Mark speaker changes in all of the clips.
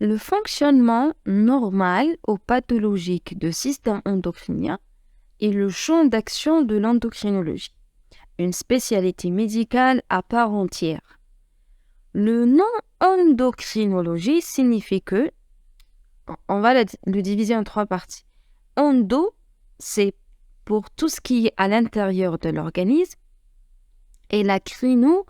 Speaker 1: Le fonctionnement normal ou pathologique du système endocrinien est le champ d'action de l'endocrinologie, une spécialité médicale à part entière. Le nom endocrinologie signifie que, on va le diviser en 3 parties. Endo, c'est pour tout ce qui est à l'intérieur de l'organisme, et la crino,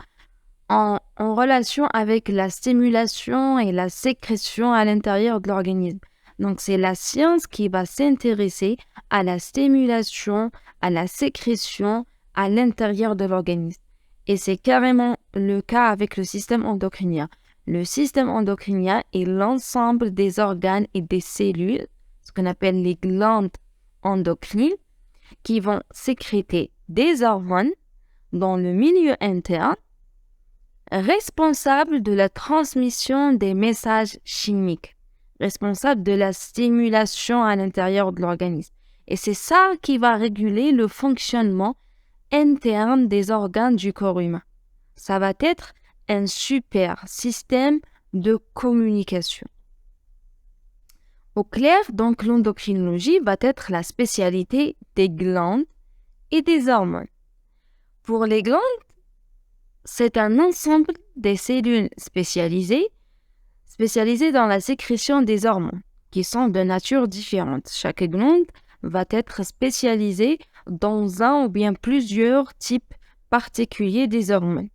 Speaker 1: en relation avec la stimulation et la sécrétion à l'intérieur de l'organisme. Donc, c'est la science qui va s'intéresser à la stimulation, à la sécrétion à l'intérieur de l'organisme. Et c'est carrément le cas avec le système endocrinien. Le système endocrinien est l'ensemble des organes et des cellules, ce qu'on appelle les glandes endocrines, qui vont sécréter des hormones dans le milieu interne, responsable de la transmission des messages chimiques, responsable de la stimulation à l'intérieur de l'organisme. Et c'est ça qui va réguler le fonctionnement interne des organes du corps humain. Ça va être un super système de communication. Au clair, donc, l'endocrinologie va être la spécialité des glandes et des hormones. Pour les glandes, c'est un ensemble des cellules spécialisées dans la sécrétion des hormones, qui sont de nature différente. Chaque glande va être spécialisée dans un ou bien plusieurs types particuliers des hormones.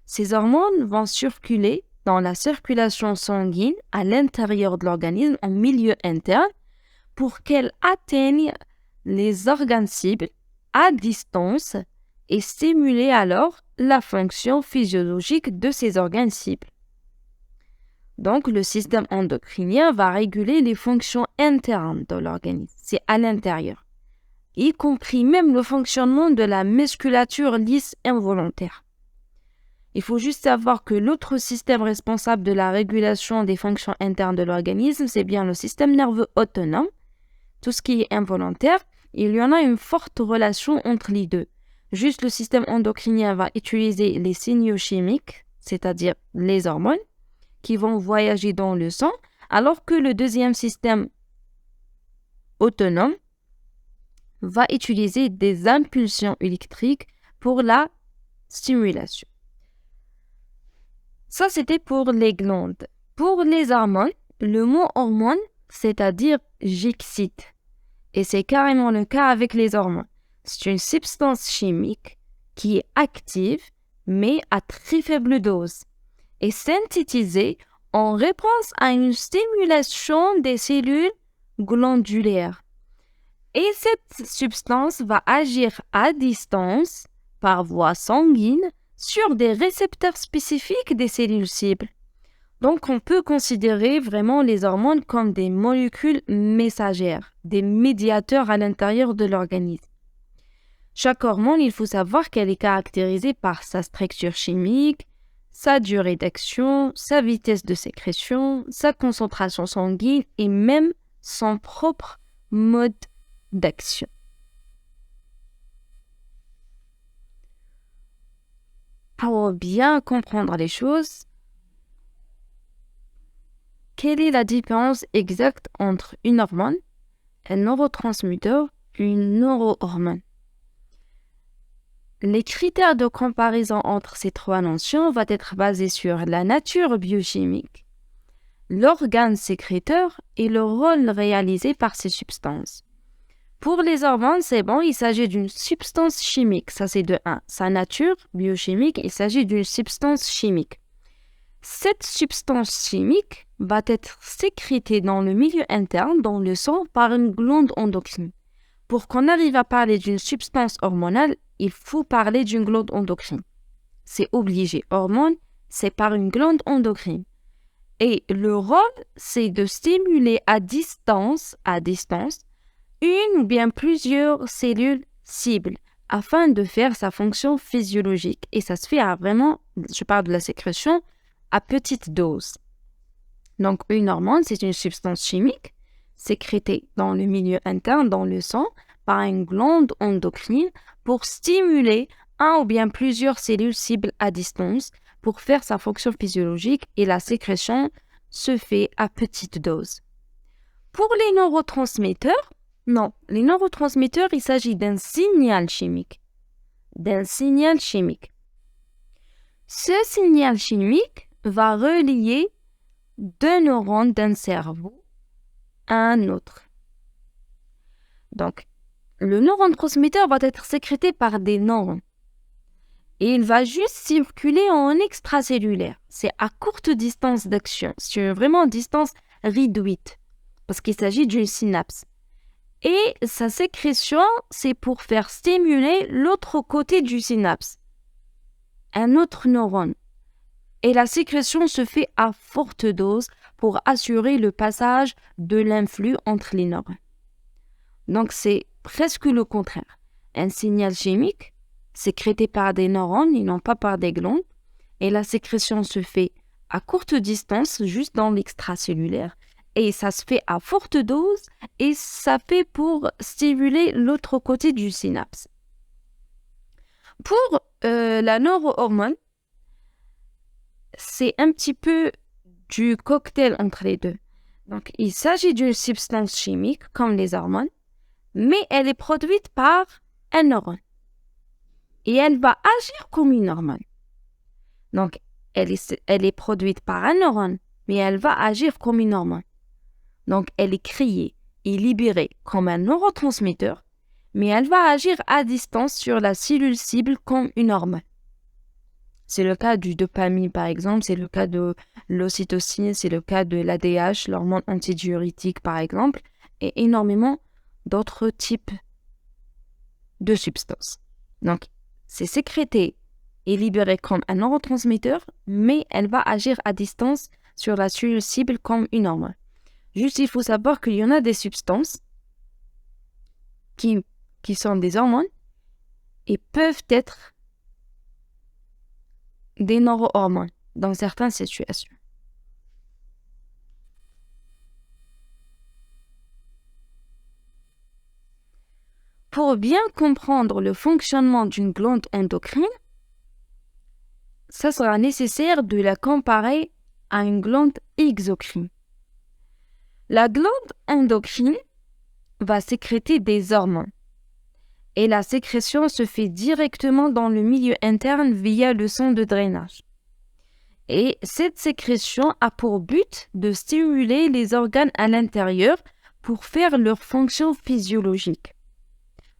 Speaker 1: Ces hormones vont circuler dans la circulation sanguine à l'intérieur de l'organisme, en milieu interne, pour qu'elles atteignent les organes cibles à distance et stimuler alors la fonction physiologique de ces organes cibles. Donc, le système endocrinien va réguler les fonctions internes de l'organisme, c'est à l'intérieur, y compris même le fonctionnement de la musculature lisse involontaire. Il faut juste savoir que l'autre système responsable de la régulation des fonctions internes de l'organisme, c'est bien le système nerveux autonome. Tout ce qui est involontaire, il y en a une forte relation entre les deux. Juste le système endocrinien va utiliser les signaux chimiques, c'est-à-dire les hormones, qui vont voyager dans le sang, alors que le deuxième système autonome va utiliser des impulsions électriques pour la stimulation. Ça, c'était pour les glandes. Pour les hormones, le mot hormone, c'est-à-dire j'excite. Et c'est carrément le cas avec les hormones. C'est une substance chimique qui est active, mais à très faible dose, et synthétisée en réponse à une stimulation des cellules glandulaires. Et cette substance va agir à distance, par voie sanguine, sur des récepteurs spécifiques des cellules cibles. Donc, on peut considérer vraiment les hormones comme des molécules messagères, des médiateurs à l'intérieur de l'organisme. Chaque hormone, il faut savoir qu'elle est caractérisée par sa structure chimique, sa durée d'action, sa vitesse de sécrétion, sa concentration sanguine et même son propre mode d'action. Pour bien comprendre les choses, quelle est la différence exacte entre une hormone, un neurotransmetteur et une neurohormone? Les critères de comparaison entre ces trois notions vont être basés sur la nature biochimique, l'organe sécréteur et le rôle réalisé par ces substances. Pour les hormones, c'est bon, il s'agit d'une substance chimique, ça c'est de 1. Sa nature biochimique, il s'agit d'une substance chimique. Cette substance chimique va être sécrétée dans le milieu interne, dans le sang, par une glande endocrine. Pour qu'on arrive à parler d'une substance hormonale, il faut parler d'une glande endocrine. C'est obligé. Hormone, c'est par une glande endocrine. Et le rôle, c'est de stimuler à distance, une ou bien plusieurs cellules cibles afin de faire sa fonction physiologique. Et ça se fait à vraiment, je parle de la sécrétion, à petite dose. Donc, une hormone, c'est une substance chimique sécrétée dans le milieu interne, dans le sang, par une glande endocrine pour stimuler un ou bien plusieurs cellules cibles à distance pour faire sa fonction physiologique et la sécrétion se fait à petite dose. Pour les neurotransmetteurs, non, les neurotransmetteurs, il s'agit d'un signal chimique. Ce signal chimique va relier deux neurones d'un cerveau à un autre. Donc, le neurone transmetteur va être sécrété par des neurones. Et il va juste circuler en extracellulaire. C'est à courte distance d'action. C'est vraiment distance réduite. Parce qu'il s'agit d'une synapse. Et sa sécrétion, c'est pour faire stimuler l'autre côté du synapse. Un autre neurone. Et la sécrétion se fait à forte dose pour assurer le passage de l'influx entre les neurones. Donc, c'est presque le contraire. Un signal chimique sécrété par des neurones et non pas par des glandes. Et la sécrétion se fait à courte distance, juste dans l'extracellulaire. Et ça se fait à forte dose et ça fait pour stimuler l'autre côté du synapse. Pour la neurohormone, c'est un petit peu du cocktail entre les deux. Donc, il s'agit d'une substance chimique comme les hormones, mais elle est produite par un neurone. Et elle va agir comme une hormone. Donc, elle est produite par un neurone, mais elle va agir comme une hormone. Donc, elle est créée et libérée comme un neurotransmetteur, mais elle va agir à distance sur la cellule cible comme une hormone. C'est le cas du dopamine, par exemple, c'est le cas de l'ocytocine, c'est le cas de l'ADH, l'hormone antidiurétique, par exemple, et énormément d'autres types de substances. Donc, c'est sécrété et libéré comme un neurotransmetteur, mais elle va agir à distance sur la cellule cible comme une hormone. Juste, il faut savoir qu'il y en a des substances qui sont des hormones et peuvent être des neurohormones dans certaines situations. Pour bien comprendre le fonctionnement d'une glande endocrine, ça sera nécessaire de la comparer à une glande exocrine. La glande endocrine va sécréter des hormones et la sécrétion se fait directement dans le milieu interne via le sang de drainage. Et cette sécrétion a pour but de stimuler les organes à l'intérieur pour faire leur fonction physiologique.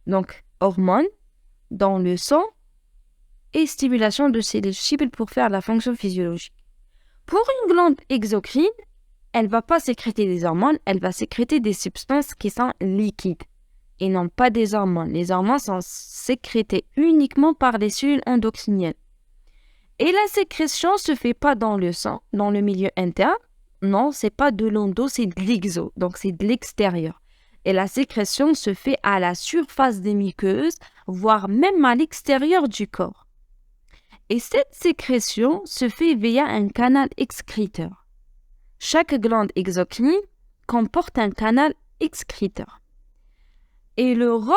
Speaker 1: Donc, hormones dans le sang et stimulation de cellules cibles pour faire la fonction physiologique. Pour une glande exocrine, elle ne va pas sécréter des hormones, elle va sécréter des substances qui sont liquides et non pas des hormones. Les hormones sont sécrétées uniquement par les cellules endocriniennes. Et la sécrétion ne se fait pas dans le sang, dans le milieu interne. Non, c'est pas de l'endo, c'est de l'exo, donc c'est de l'extérieur. Et la sécrétion se fait à la surface des muqueuses, voire même à l'extérieur du corps. Et cette sécrétion se fait via un canal excréteur. Chaque glande exocrine comporte un canal excréteur. Et le rôle,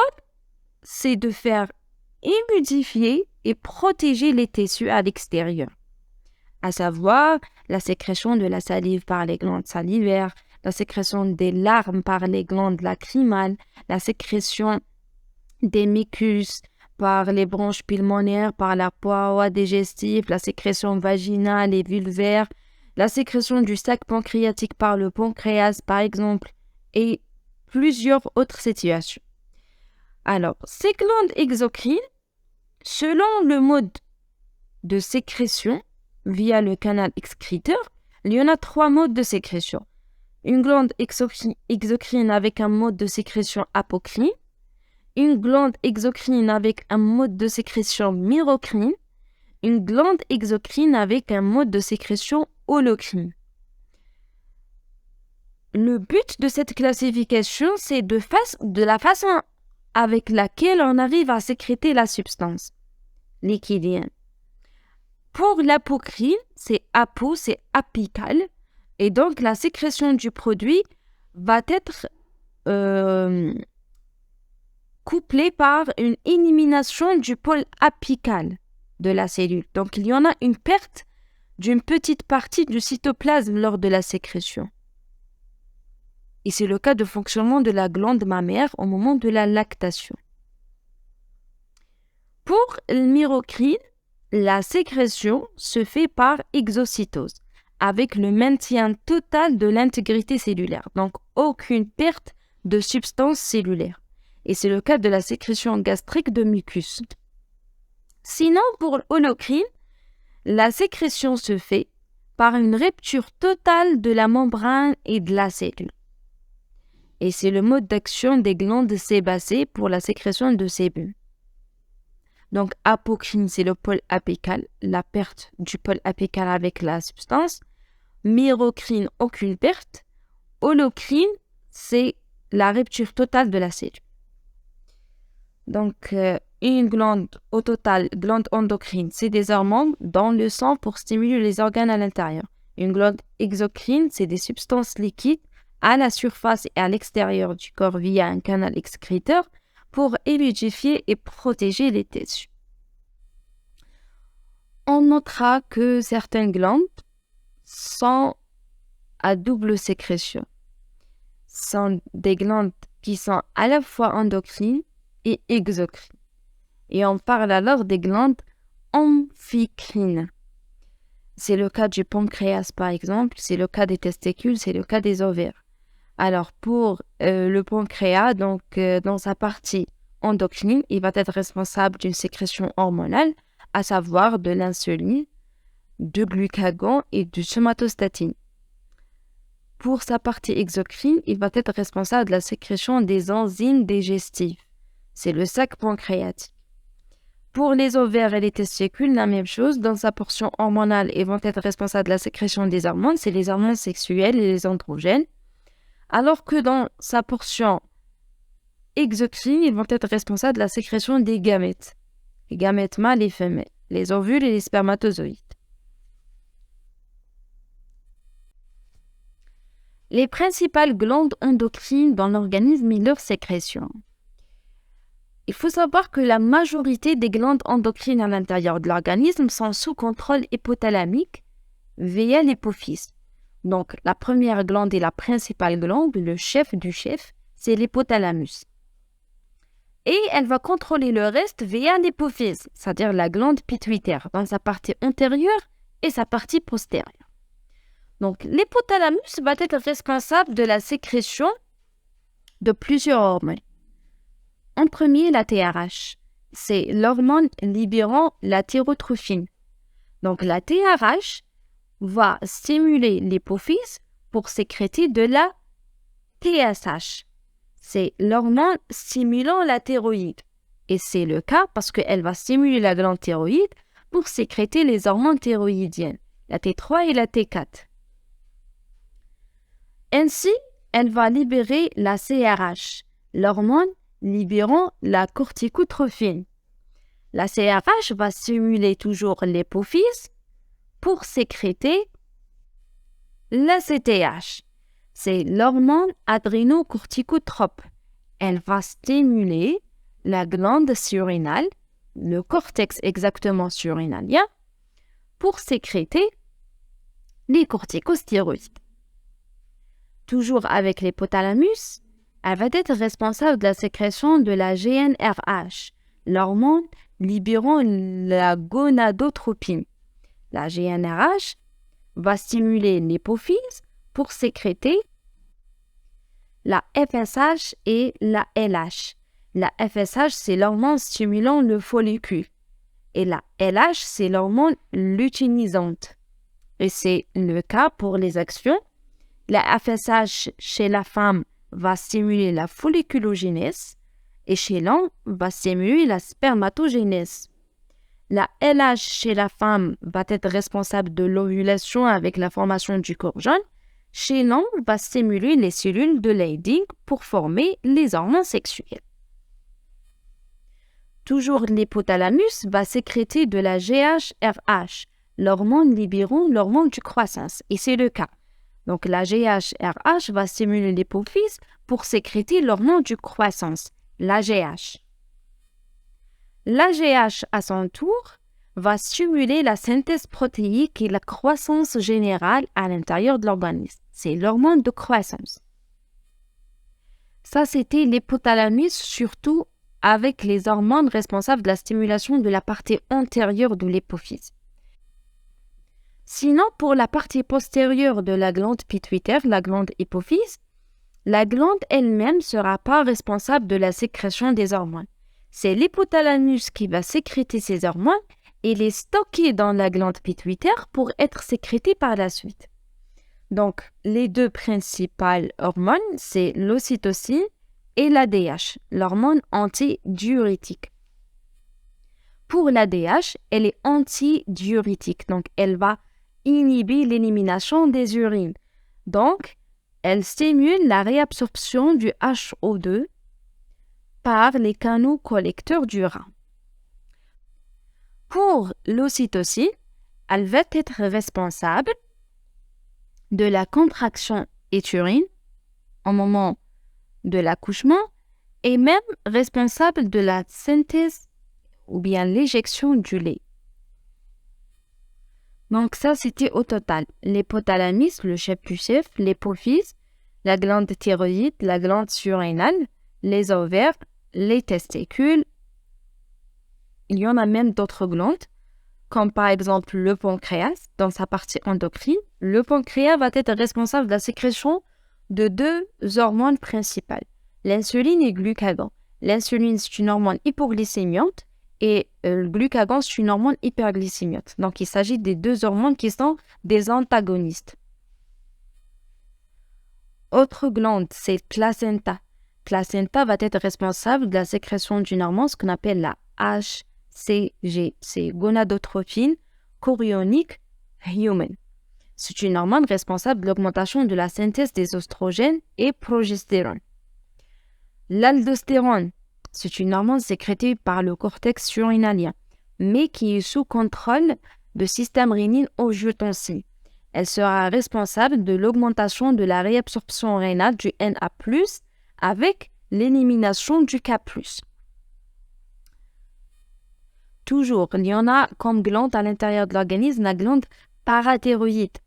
Speaker 1: c'est de faire humidifier et protéger les tissus à l'extérieur, à savoir la sécrétion de la salive par les glandes salivaires, la sécrétion des larmes par les glandes lacrymales, la sécrétion des mucus par les bronches pulmonaires, par la paroi digestive, la sécrétion vaginale et vulvaire, la sécrétion du sac pancréatique par le pancréas, par exemple, et plusieurs autres situations. Alors, ces glandes exocrines, selon le mode de sécrétion via le canal excréteur, il y en a 3 modes de sécrétion. Une glande exocrine avec un mode de sécrétion apocrine, une glande exocrine avec un mode de sécrétion myrocrine, une glande exocrine avec un mode de sécrétion holocrine. Le but de cette classification, c'est de la façon avec laquelle on arrive à sécréter la substance liquidienne. Pour l'apocrine, c'est apical, et donc la sécrétion du produit va être couplée par une élimination du pôle apical de la cellule. Donc il y en a une perte d'une petite partie du cytoplasme lors de la sécrétion. Et c'est le cas de fonctionnement de la glande mammaire au moment de la lactation. Pour le myrocrine, la sécrétion se fait par exocytose, avec le maintien total de l'intégrité cellulaire, donc aucune perte de substance cellulaire. Et c'est le cas de la sécrétion gastrique de mucus. Sinon, pour l'holocrine, la sécrétion se fait par une rupture totale de la membrane et de la cellule. Et c'est le mode d'action des glandes sébacées pour la sécrétion de sébum. Donc, apocrine, c'est le pôle apical, la perte du pôle apical avec la substance. Myrocrine, aucune perte. Holocrine, c'est la rupture totale de la cellule. Donc, une glande, au total, glande endocrine, c'est des hormones dans le sang pour stimuler les organes à l'intérieur. Une glande exocrine, c'est des substances liquides à la surface et à l'extérieur du corps via un canal excréteur pour humidifier et protéger les tissus. On notera que certaines glandes sont à double sécrétion. Ce sont des glandes qui sont à la fois endocrines et exocrines. Et on parle alors des glandes amphicrines. C'est le cas du pancréas par exemple, c'est le cas des testicules, c'est le cas des ovaires. Alors pour le pancréas, donc dans sa partie endocrine, il va être responsable d'une sécrétion hormonale, à savoir de l'insuline, du glucagon et du somatostatine. Pour sa partie exocrine, il va être responsable de la sécrétion des enzymes digestives. C'est le sac pancréatique. Pour les ovaires et les testicules, la même chose. Dans sa portion hormonale, ils vont être responsables de la sécrétion des hormones, c'est les hormones sexuelles et les androgènes. Alors que dans sa portion exocrine, ils vont être responsables de la sécrétion des gamètes. Les gamètes mâles et femelles, les ovules et les spermatozoïdes. Les principales glandes endocrines dans l'organisme et leur sécrétion. Il faut savoir que la majorité des glandes endocrines à l'intérieur de l'organisme sont sous contrôle hypothalamique via l'hypophyse. Donc, la première glande et la principale glande, le chef du chef, c'est l'hypothalamus. Et elle va contrôler le reste via l'hypophyse, c'est-à-dire la glande pituitaire, dans sa partie antérieure et sa partie postérieure. Donc, l'hypothalamus va être responsable de la sécrétion de plusieurs hormones. En premier, la TRH. C'est l'hormone libérant la thyrotrophine. Donc, la TRH va stimuler l'hypophyse pour sécréter de la TSH. C'est l'hormone stimulant la thyroïde. Et c'est le cas parce qu'elle va stimuler la glande thyroïde pour sécréter les hormones thyroïdiennes, la T3 et la T4. Ainsi, elle va libérer la CRH, l'hormone libérant la corticotrophine. La CRH va stimuler toujours l'hypophyse pour sécréter la CTH. C'est l'hormone adrénocorticotrope. Elle va stimuler la glande surrénale, le cortex exactement surrénalien, pour sécréter les corticostéroïdes. Toujours avec l'hypothalamus, elle va être responsable de la sécrétion de la GnRH, l'hormone libérant la gonadotropine. La GnRH va stimuler l'hypophyse pour sécréter la FSH et la LH. La FSH, c'est l'hormone stimulant le follicule. Et la LH, c'est l'hormone luteinisante. Et c'est le cas pour les actions. La FSH chez la femme va stimuler la folliculogénèse et chez l'homme va stimuler la spermatogénèse. La LH chez la femme va être responsable de l'ovulation avec la formation du corps jaune. Chez l'homme, va stimuler les cellules de Leydig pour former les hormones sexuelles. Toujours l'hypothalamus va sécréter de la GHRH, l'hormone libérant l'hormone du croissance, et c'est le cas. Donc la GHRH va stimuler l'hypophyse pour sécréter l'hormone du croissance, l'AGH. L'AGH, à son tour, va stimuler la synthèse protéique et la croissance générale à l'intérieur de l'organisme. C'est l'hormone de croissance. Ça, c'était l'hypothalamus, surtout avec les hormones responsables de la stimulation de la partie antérieure de l'hypophyse. Sinon, pour la partie postérieure de la glande pituitaire, la glande hypophyse, la glande elle-même ne sera pas responsable de la sécrétion des hormones. C'est l'hypothalamus qui va sécréter ces hormones et les stocker dans la glande pituitaire pour être sécrétées par la suite. Donc, les deux principales hormones, c'est l'ocytocine et l'ADH, l'hormone antidiurétique. Pour l'ADH, elle est antidiurétique, donc elle va inhiber l'élimination des urines. Donc, elle stimule la réabsorption du HO2 par les canaux collecteurs du rein. Pour l'ocytocine, elle va être responsable de la contraction utérine au moment de l'accouchement et même responsable de la synthèse ou bien l'éjection du lait. Donc ça, c'était au total. L'hypothalamus, le chef du chef, l'hypophyse, la glande thyroïde, la glande surrénale, les ovaires, les testicules. Il y en a même d'autres glandes, comme par exemple le pancréas, dans sa partie endocrine. Le pancréas va être responsable de la sécrétion de deux hormones principales, l'insuline et le glucagon. L'insuline, c'est une hormone hypoglycémiante et le glucagon, c'est une hormone hyperglycémiante. Donc, il s'agit des deux hormones qui sont des antagonistes. Autre glande, c'est le placenta. Placenta va être responsable de la sécrétion d'une hormone, ce qu'on appelle la HCG, c'est gonadotrophine chorionique human. C'est une hormone responsable de l'augmentation de la synthèse des oestrogènes et progestérone. L'aldostérone, c'est une hormone sécrétée par le cortex surrénalien, mais qui est sous contrôle du système rénine-angiotensine. Elle sera responsable de l'augmentation de la réabsorption rénale du Na+, avec l'élimination du K+. Toujours, il y en a comme glande à l'intérieur de l'organisme, la glande parathyroïde.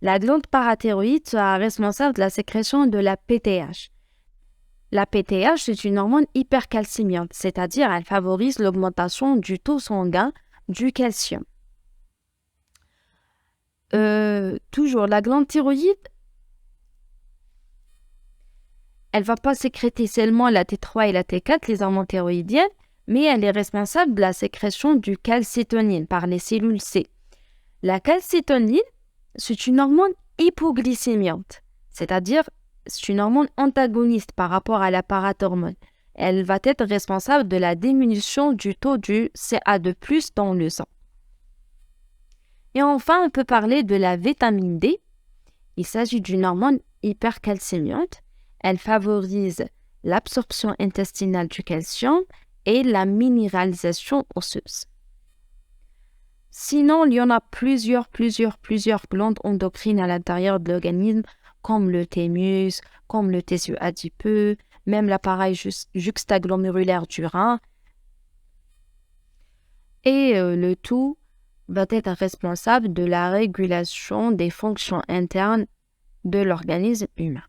Speaker 1: La glande parathyroïde sera responsable de la sécrétion de la PTH. La PTH, c'est une hormone hypercalcémiante, c'est-à-dire elle favorise l'augmentation du taux sanguin du calcium. Toujours, la glande thyroïde, elle ne va pas sécréter seulement la T3 et la T4, les hormones thyroïdiennes, mais elle est responsable de la sécrétion du calcitonin par les cellules C. La calcitonin, c'est une hormone hypoglycémiante, c'est-à-dire c'est une hormone antagoniste par rapport à la parathormone. Elle va être responsable de la diminution du taux du Ca2+ dans le sang. Et enfin, on peut parler de la vitamine D. Il s'agit d'une hormone hypercalcémiante. Elle favorise l'absorption intestinale du calcium et la minéralisation osseuse. Sinon, il y en a plusieurs glandes endocrines à l'intérieur de l'organisme, comme le thymus, comme le tissu adipeux, même l'appareil juxtaglomérulaire du rein. Et le tout va être responsable de la régulation des fonctions internes de l'organisme humain.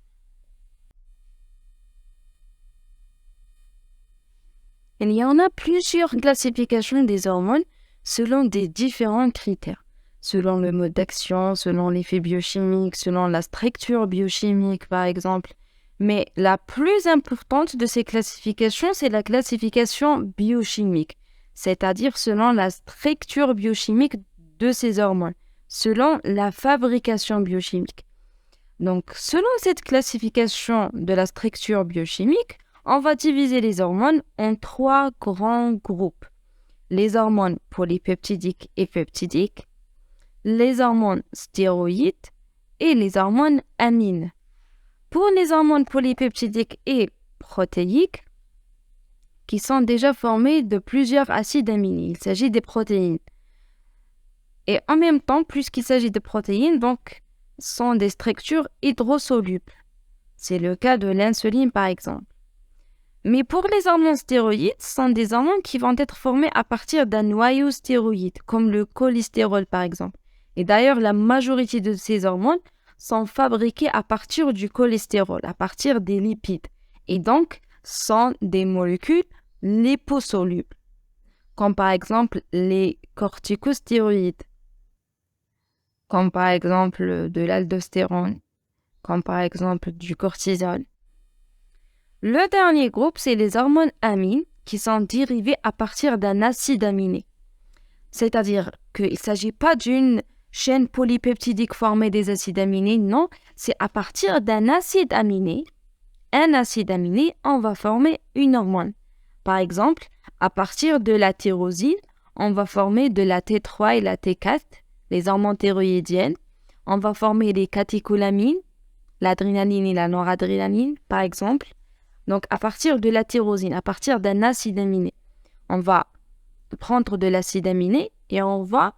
Speaker 1: Il y en a plusieurs classifications des hormones selon des différents critères, selon le mode d'action, selon l'effet biochimique, selon la structure biochimique par exemple. Mais la plus importante de ces classifications, c'est la classification biochimique, c'est-à-dire selon la structure biochimique de ces hormones, selon la fabrication biochimique. Donc, selon cette classification de la structure biochimique, on va diviser les hormones en 3 grands groupes. Les hormones polypeptidiques et peptidiques, les hormones stéroïdes et les hormones amines. Pour les hormones polypeptidiques et protéiques, qui sont déjà formées de plusieurs acides aminés, il s'agit des protéines. Et en même temps, puisqu'il s'agit de protéines, donc, sont des structures hydrosolubles. C'est le cas de l'insuline par exemple. Mais pour les hormones stéroïdes, ce sont des hormones qui vont être formées à partir d'un noyau stéroïde, comme le cholestérol par exemple. Et d'ailleurs, la majorité de ces hormones sont fabriquées à partir du cholestérol, à partir des lipides. Et donc, sont des molécules liposolubles, comme par exemple les corticostéroïdes, comme par exemple de l'aldostérone, comme par exemple du cortisol. Le dernier groupe, c'est les hormones amines qui sont dérivées à partir d'un acide aminé. C'est-à-dire qu'il ne s'agit pas d'une chaîne polypeptidique formée des acides aminés, non, c'est à partir d'un acide aminé. Un acide aminé, on va former une hormone. Par exemple, à partir de la tyrosine, on va former de la T3 et la T4, les hormones thyroïdiennes. On va former les catécholamines, l'adrénaline et la noradrénaline, par exemple. Donc, à partir de la tyrosine, à partir d'un acide aminé, on va prendre de l'acide aminé et on va,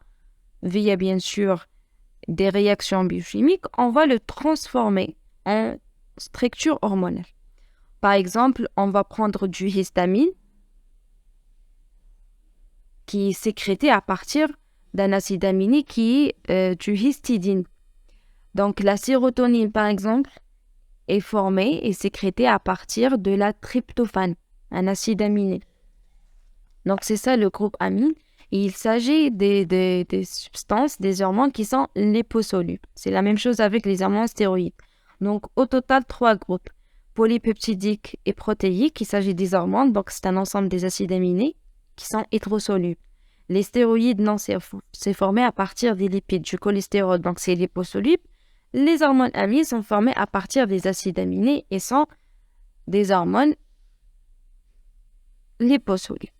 Speaker 1: via bien sûr des réactions biochimiques, on va le transformer en structure hormonale. Par exemple, on va prendre du histamine qui est sécrété à partir d'un acide aminé qui est du histidine. Donc, la sérotonine, par exemple, est formée et sécrétée à partir de la tryptophane, un acide aminé. Donc, c'est ça le groupe amine. Et il s'agit des substances, des hormones qui sont liposolubles. C'est la même chose avec les hormones stéroïdes. Donc, au total, 3 groupes. Polypeptidiques et protéiques, il s'agit des hormones. Donc, c'est un ensemble des acides aminés qui sont hétérosolubles. Les stéroïdes, non, c'est formé à partir des lipides, du cholestérol. Donc, c'est liposoluble. Les hormones amines sont formées à partir des acides aminés et sont des hormones liposolubles.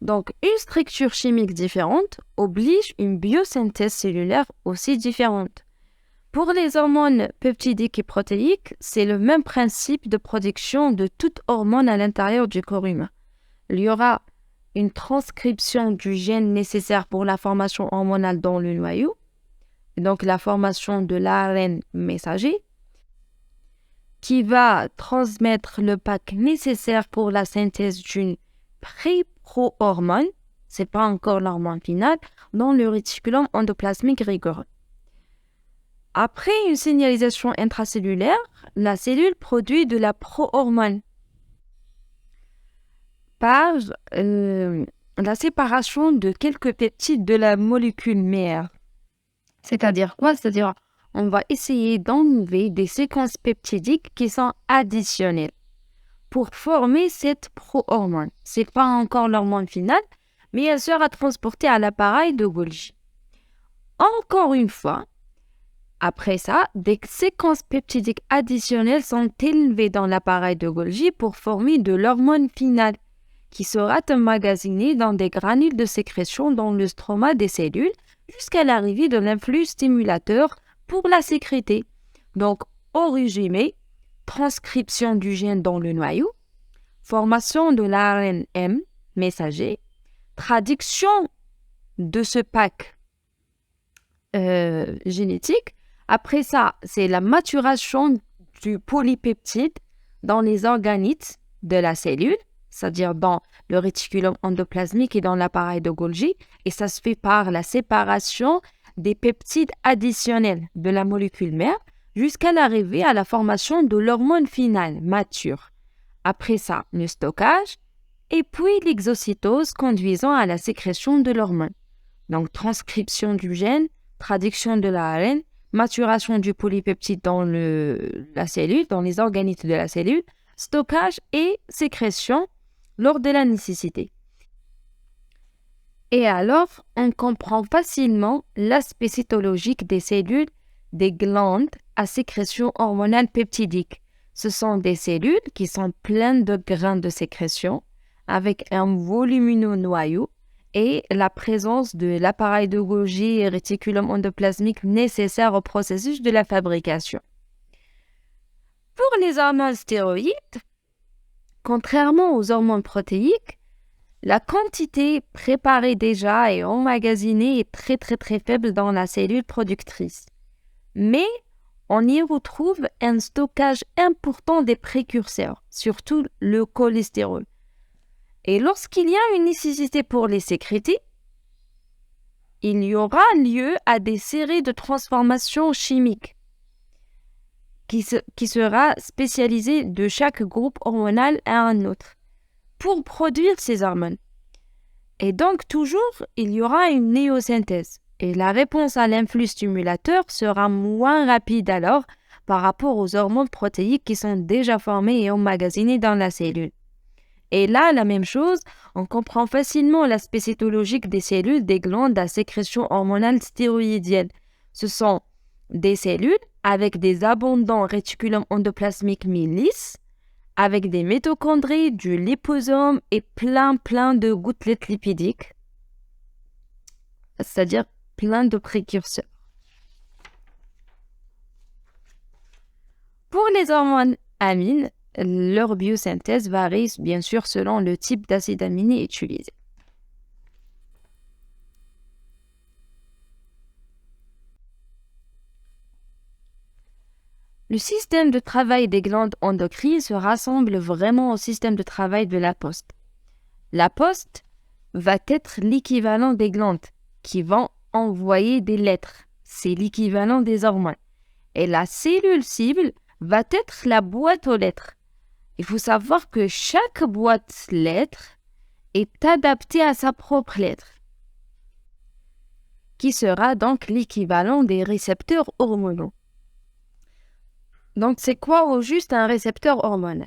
Speaker 1: Donc, une structure chimique différente oblige une biosynthèse cellulaire aussi différente. Pour les hormones peptidiques et protéiques, c'est le même principe de production de toute hormone à l'intérieur du corps humain. Il y aura une transcription du gène nécessaire pour la formation hormonale dans le noyau, donc la formation de l'ARN messager, qui va transmettre le pack nécessaire pour la synthèse d'une pré-pro-hormone, c'est pas encore l'hormone finale, dans le réticulum endoplasmique rigoureux. Après une signalisation intracellulaire, la cellule produit de la pro-hormone par la séparation de quelques peptides de la molécule mère. C'est-à-dire quoi? C'est-à-dire on va essayer d'enlever des séquences peptidiques qui sont additionnelles pour former cette pro-hormone. Ce n'est pas encore l'hormone finale, mais elle sera transportée à l'appareil de Golgi. Encore une fois, après ça, des séquences peptidiques additionnelles sont élevées dans l'appareil de Golgi pour former de l'hormone finale, qui sera emmagasinée dans des granules de sécrétion dans le stroma des cellules jusqu'à l'arrivée de l'influx stimulateur pour la sécréter. Donc, au résumé, transcription du gène dans le noyau, formation de l'ARN-M messager, traduction de ce pack génétique. Après ça, c'est la maturation du polypeptide dans les organites de la cellule, c'est-à-dire dans le réticulum endoplasmique et dans l'appareil de Golgi, et ça se fait par la séparation des peptides additionnels de la molécule mère jusqu'à l'arrivée à la formation de l'hormone finale mature. Après ça, le stockage et puis l'exocytose conduisant à la sécrétion de l'hormone. Donc, transcription du gène, traduction de l'ARN, maturation du polypeptide dans la cellule, dans les organites de la cellule, stockage et sécrétion lors de la nécessité. Et alors, on comprend facilement l'aspect cytologique des cellules des glandes à sécrétion hormonale peptidique. Ce sont des cellules qui sont pleines de grains de sécrétion avec un volumineux noyau et la présence de l'appareil de Golgi et réticulum endoplasmique nécessaire au processus de la fabrication. Pour les hormones stéroïdes, contrairement aux hormones protéiques, la quantité préparée déjà et emmagasinée est très faible dans la cellule productrice. Mais on y retrouve un stockage important des précurseurs, surtout le cholestérol. Et lorsqu'il y a une nécessité pour les sécréter, il y aura lieu à des séries de transformations chimiques qui sera spécialisée de chaque groupe hormonal à un autre pour produire ces hormones. Et donc, toujours, il y aura une néosynthèse. Et la réponse à l'influx stimulateur sera moins rapide alors par rapport aux hormones protéiques qui sont déjà formées et emmagasinées dans la cellule. Et là, la même chose, on comprend facilement l'aspect cytologique des cellules des glandes à sécrétion hormonale stéroïdienne. Ce sont des cellules avec des abondants réticulums endoplasmiques mi-lisses, avec des mitochondries, du liposome et plein de gouttelettes lipidiques, c'est-à-dire plein de précurseurs. Pour les hormones amines, leur biosynthèse varie bien sûr selon le type d'acide aminé utilisé. Le système de travail des glandes endocrines se rassemble vraiment au système de travail de la poste. La poste va être l'équivalent des glandes qui vont envoyer des lettres. C'est l'équivalent des hormones. Et la cellule cible va être la boîte aux lettres. Il faut savoir que chaque boîte lettres est adaptée à sa propre lettre, qui sera donc l'équivalent des récepteurs hormonaux. Donc, c'est quoi au juste un récepteur hormonal?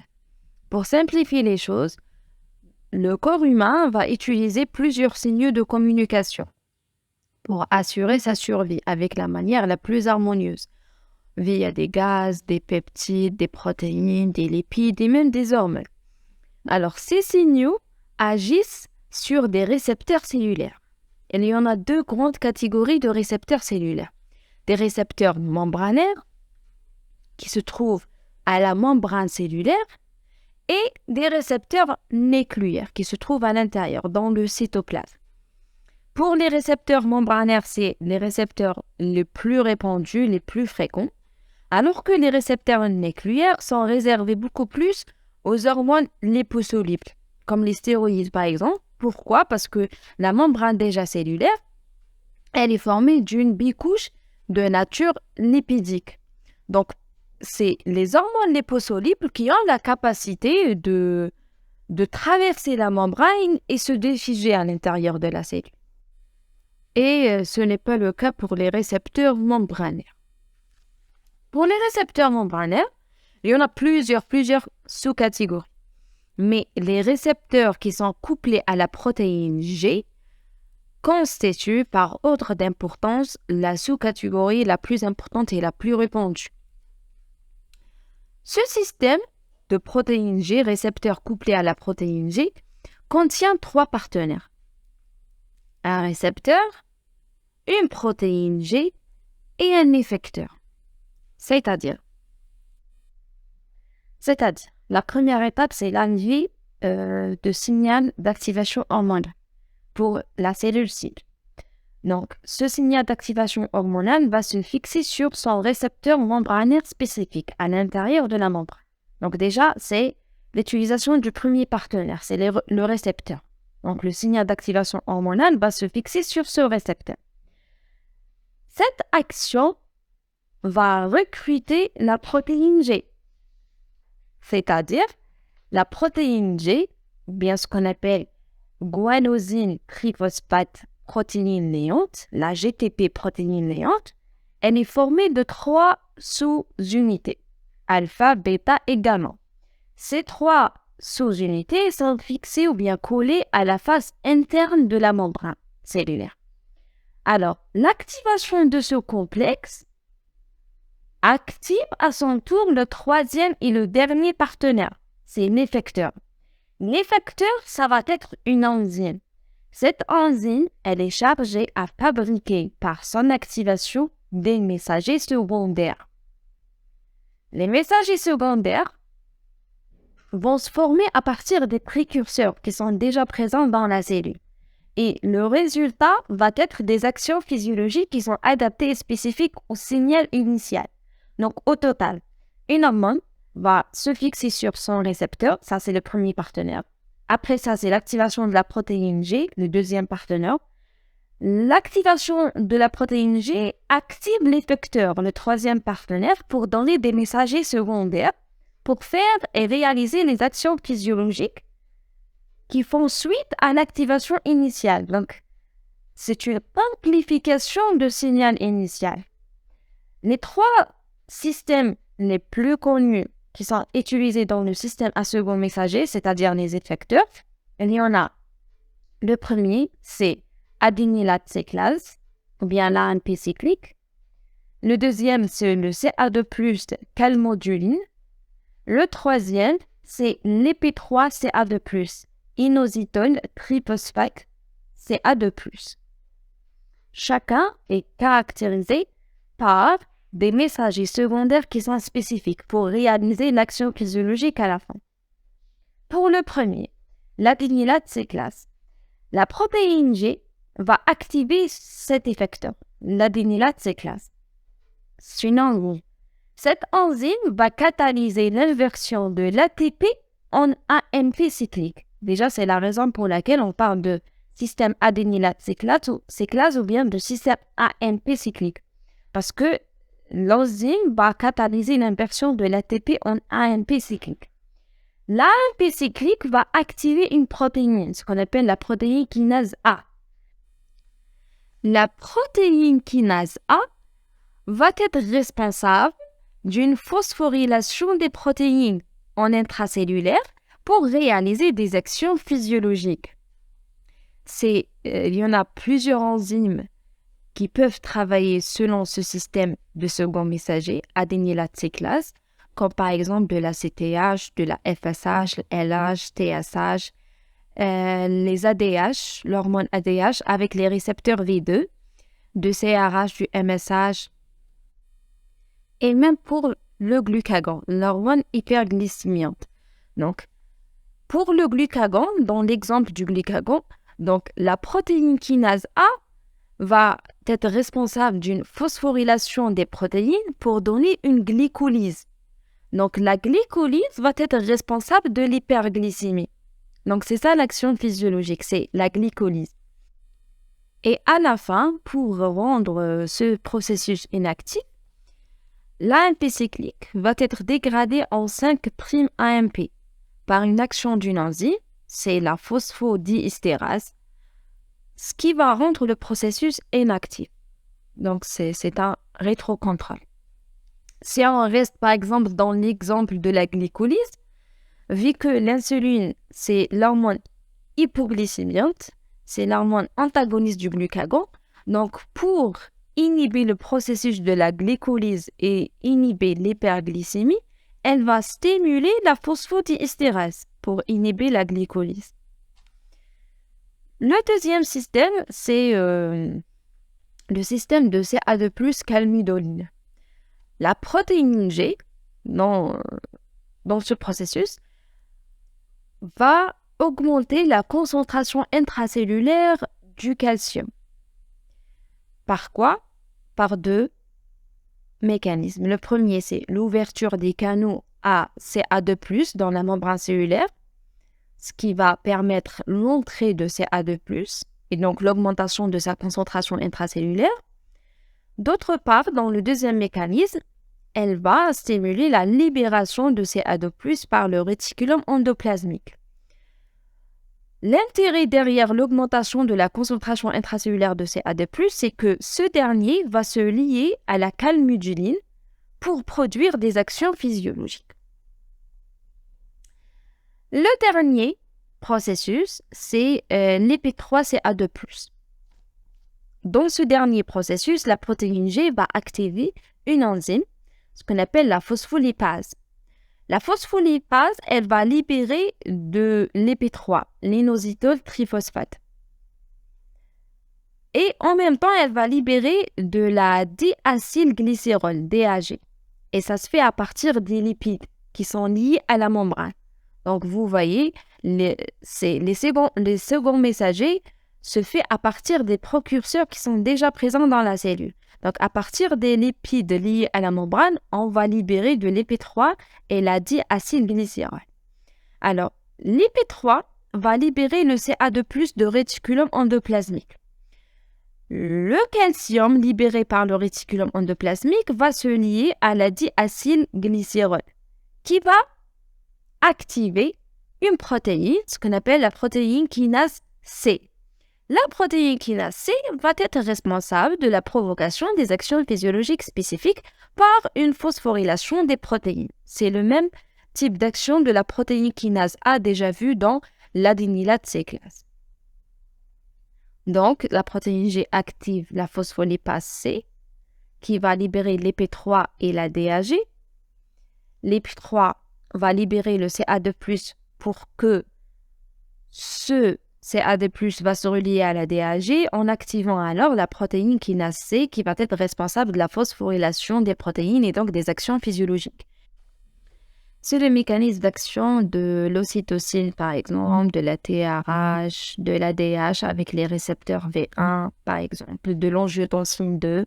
Speaker 1: Pour simplifier les choses, le corps humain va utiliser plusieurs signaux de communication pour assurer sa survie avec la manière la plus harmonieuse, via des gaz, des peptides, des protéines, des lipides et même des hormones. Alors, ces signaux agissent sur des récepteurs cellulaires. Il y en a deux grandes catégories de récepteurs cellulaires. Des récepteurs membranaires, qui se trouvent à la membrane cellulaire, et des récepteurs nucléaires, qui se trouvent à l'intérieur, dans le cytoplasme. Pour les récepteurs membranaires, c'est les récepteurs les plus répandus, les plus fréquents, alors que les récepteurs nucléaires sont réservés beaucoup plus aux hormones liposolubles, comme les stéroïdes par exemple. Pourquoi? Parce que la membrane déjà cellulaire, elle est formée d'une bicouche de nature lipidique. Donc, c'est les hormones liposolubles qui ont la capacité de traverser la membrane et se diffuser à l'intérieur de la cellule. Et ce n'est pas le cas pour les récepteurs membranaires. Pour les récepteurs membranaires, il y en a plusieurs sous-catégories. Mais les récepteurs qui sont couplés à la protéine G constituent par ordre d'importance la sous-catégorie la plus importante et la plus répandue. Ce système de protéine G, récepteur couplé à la protéine G, contient 3 partenaires. Un récepteur, une protéine G et un effecteur. C'est-à-dire, la première étape, c'est l'envie de signal d'activation hormonale pour la cellule cible. Donc, ce signal d'activation hormonale va se fixer sur son récepteur membranaire spécifique à l'intérieur de la membrane. Donc déjà, c'est l'utilisation du premier partenaire, c'est le récepteur. Donc, le signal d'activation hormonale va se fixer sur ce récepteur. Cette action va recruter la protéine G. C'est-à-dire, la protéine G, ou bien ce qu'on appelle guanosine triphosphate protéine léante, la GTP protéine léante, elle est formée de 3 sous-unités, alpha, bêta et gamma. Ces 3 sous-unités sont fixées ou bien collées à la face interne de la membrane cellulaire. Alors, l'activation de ce complexe active à son tour le troisième et le dernier partenaire, c'est l'effecteur. L'effecteur, ça va être une enzyme. Cette enzyme, elle est chargée à fabriquer par son activation des messagers secondaires. Les messagers secondaires vont se former à partir des précurseurs qui sont déjà présents dans la cellule. Et le résultat va être des actions physiologiques qui sont adaptées et spécifiques au signal initial. Donc, au total, une hormone va se fixer sur son récepteur, ça c'est le premier partenaire. Après ça, c'est l'activation de la protéine G, le deuxième partenaire. L'activation de la protéine G active l'effecteur, le troisième partenaire, pour donner des messagers secondaires pour faire et réaliser les actions physiologiques qui font suite à l'activation initiale. Donc, c'est une amplification de signal initial. Les trois systèmes les plus connus qui sont utilisés dans le système à second messager, c'est-à-dire les effecteurs, il y en a. Le premier, c'est adénylate cyclase, ou bien l'AMP cyclique. Le deuxième, c'est le CA2+, calmoduline. Le troisième, c'est l'EP3-CA2+, inositol triphosphate CA2+. Chacun est caractérisé par des messagers secondaires qui sont spécifiques pour réaliser l'action physiologique à la fin. Pour le premier, l'adénylate cyclase, la protéine G va activer cet effecteur, l'adénylate cyclase. C'est une enzyme. Cette enzyme va catalyser l'inversion de l'ATP en AMP cyclique. Déjà, c'est la raison pour laquelle on parle de système adénylate cyclase ou bien de système AMP cyclique. Parce que l'enzyme va catalyser l'inversion de l'ATP en AMP cyclique. L'AMP cyclique va activer une protéine, ce qu'on appelle la protéine kinase A. La protéine kinase A va être responsable d'une phosphorylation des protéines en intracellulaire pour réaliser des actions physiologiques. Il y en a plusieurs enzymes qui peuvent travailler selon ce système de second messager, adénylate cyclase, comme par exemple de la CTH, de la FSH, LH, TSH, les ADH, l'hormone ADH avec les récepteurs V2, de CRH, du MSH, et même pour le glucagon, l'hormone hyperglycémiante. Donc, pour le glucagon, dans l'exemple du glucagon, donc la protéine kinase A va être responsable d'une phosphorylation des protéines pour donner une glycolyse. Donc, la glycolyse va être responsable de l'hyperglycémie. Donc, c'est ça l'action physiologique, c'est la glycolyse. Et à la fin, pour rendre ce processus inactif, l'AMP cyclique va être dégradé en 5'-AMP par une action d'une enzyme, c'est la phosphodiesterase, ce qui va rendre le processus inactif. Donc, c'est un rétrocontrôle. Si on reste par exemple dans l'exemple de la glycolyse, vu que l'insuline, c'est l'hormone hypoglycémiante, c'est l'hormone antagoniste du glucagon, donc pour inhiber le processus de la glycolyse et inhiber l'hyperglycémie, elle va stimuler la phosphodiesterase pour inhiber la glycolyse. Le deuxième système, c'est le système de CA2+, calmidoline. La protéine G, dans ce processus, va augmenter la concentration intracellulaire du calcium. Par quoi? Par deux mécanismes. Le premier, c'est l'ouverture des canaux à CA2+, dans la membrane cellulaire, ce qui va permettre l'entrée de CA2+, et donc l'augmentation de sa concentration intracellulaire. D'autre part, dans le deuxième mécanisme, elle va stimuler la libération de CA2+, par le réticulum endoplasmique. L'intérêt derrière l'augmentation de la concentration intracellulaire de CA2+, c'est que ce dernier va se lier à la calmidoline pour produire des actions physiologiques. Le dernier processus, c'est l'EP3-CA2+. Dans ce dernier processus, la protéine G va activer une enzyme, ce qu'on appelle la phospholipase. La phospholipase, elle va libérer de l'EP3, l'inositol triphosphate. Et en même temps, elle va libérer de la diacylglycérol, DAG. Et ça se fait à partir des lipides qui sont liés à la membrane. Donc, vous voyez, les seconds messagers se fait à partir des précurseurs qui sont déjà présents dans la cellule. Donc, à partir des lipides liés à la membrane, on va libérer de l'ép3 et la diacylglycérol. Alors, l'ép3 va libérer le Ca2+ de réticulum endoplasmique. Le calcium libéré par le réticulum endoplasmique va se lier à la diacylglycérol qui va activer une protéine, ce qu'on appelle la protéine kinase C. La protéine kinase C va être responsable de la provocation des actions physiologiques spécifiques par une phosphorylation des protéines. C'est le même type d'action de la protéine kinase A déjà vu dans l'adénylate C-classe. Donc, la protéine G active la phospholipase C qui va libérer l'ép3 et la DAG. L'ép3 va libérer le Ca2+ pour que ce Ca2+ va se relier à la DAG en activant alors la protéine kinase C qui va être responsable de la phosphorylation des protéines et donc des actions physiologiques. C'est le mécanisme d'action de l'ocytocine, par exemple, de la TRH, de l'ADH avec les récepteurs V1, par exemple, de l'angiotensine 2.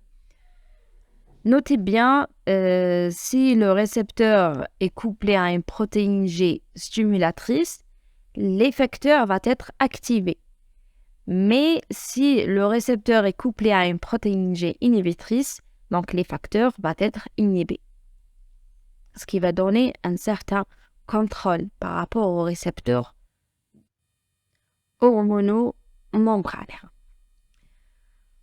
Speaker 1: Notez bien, si le récepteur est couplé à une protéine G stimulatrice, l'effecteur va être activé. Mais si le récepteur est couplé à une protéine G inhibitrice, donc l'effecteur va être inhibé. Ce qui va donner un certain contrôle par rapport au récepteur hormono-membranaire.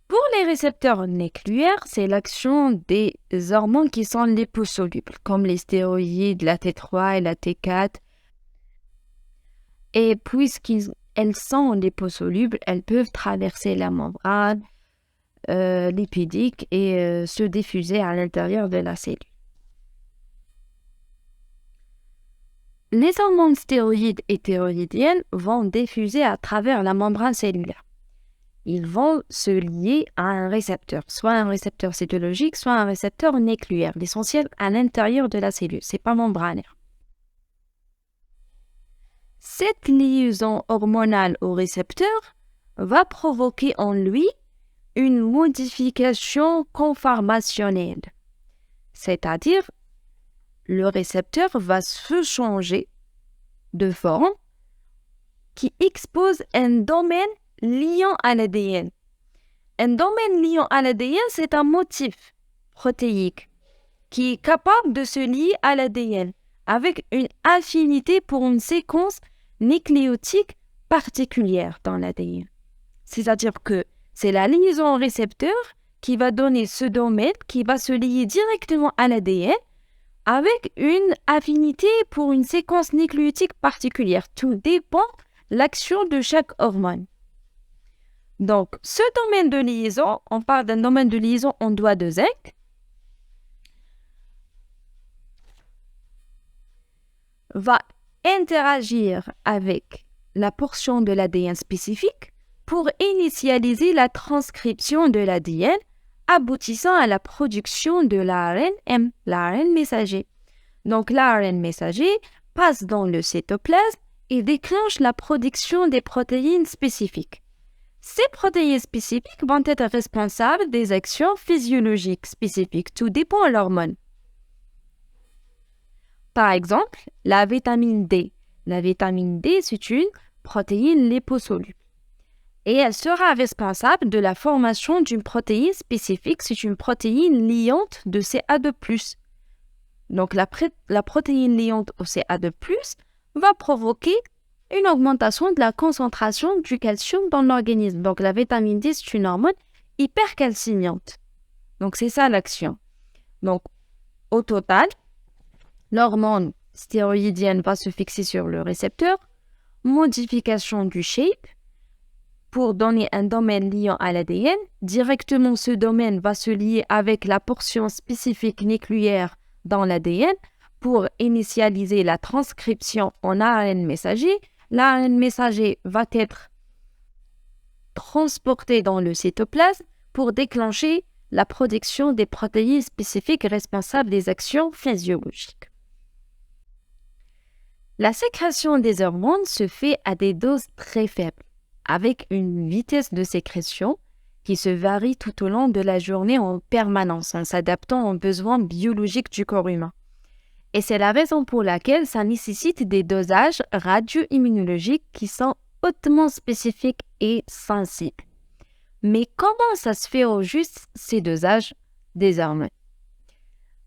Speaker 1: Pour les récepteurs nucléaires, c'est l'action des hormones qui sont liposolubles, comme les stéroïdes, la T3 et la T4. Et puisqu'elles sont liposolubles, elles peuvent traverser la membrane lipidique et se diffuser à l'intérieur de la cellule. Les hormones stéroïdes et thyroïdiennes vont diffuser à travers la membrane cellulaire. Ils vont se lier à un récepteur, soit un récepteur cytologique, soit un récepteur nucléaire, l'essentiel à l'intérieur de la cellule, c'est pas membranaire. Cette liaison hormonale au récepteur va provoquer en lui une modification conformationnelle, c'est-à-dire le récepteur va se changer de forme qui expose un domaine liant à l'ADN. Un domaine liant à l'ADN, c'est un motif protéique qui est capable de se lier à l'ADN avec une affinité pour une séquence nucléotique particulière dans l'ADN. C'est-à-dire que c'est la liaison au récepteur qui va donner ce domaine qui va se lier directement à l'ADN avec une affinité pour une séquence nucléotique particulière. Tout dépend de l'action de chaque hormone. Donc, ce domaine de liaison, on parle d'un domaine de liaison en doigt de zinc, va interagir avec la portion de l'ADN spécifique pour initialiser la transcription de l'ADN, aboutissant à la production de l'ARN-M, l'ARN messager. Donc l'ARN messager passe dans le cytoplasme et déclenche la production des protéines spécifiques. Ces protéines spécifiques vont être responsables des actions physiologiques spécifiques, tout dépend de l'hormone. Par exemple, la vitamine D. La vitamine D, c'est une protéine liposoluble. Et elle sera responsable de la formation d'une protéine spécifique, c'est une protéine liante de Ca2+. Donc la protéine liante au Ca2+, va provoquer une augmentation de la concentration du calcium dans l'organisme. Donc la vitamine D, c'est une hormone hypercalciante. Donc c'est ça l'action. Donc au total, l'hormone stéroïdienne va se fixer sur le récepteur, modification du shape, pour donner un domaine liant à l'ADN. Directement, ce domaine va se lier avec la portion spécifique nucléaire dans l'ADN pour initialiser la transcription en ARN messager. L'ARN messager va être transporté dans le cytoplasme pour déclencher la production des protéines spécifiques responsables des actions physiologiques. La sécrétion des hormones se fait à des doses très faibles, avec une vitesse de sécrétion qui se varie tout au long de la journée en permanence, en s'adaptant aux besoins biologiques du corps humain. Et c'est la raison pour laquelle ça nécessite des dosages radio-immunologiques qui sont hautement spécifiques et sensibles. Mais comment ça se fait au juste ces dosages des hormones?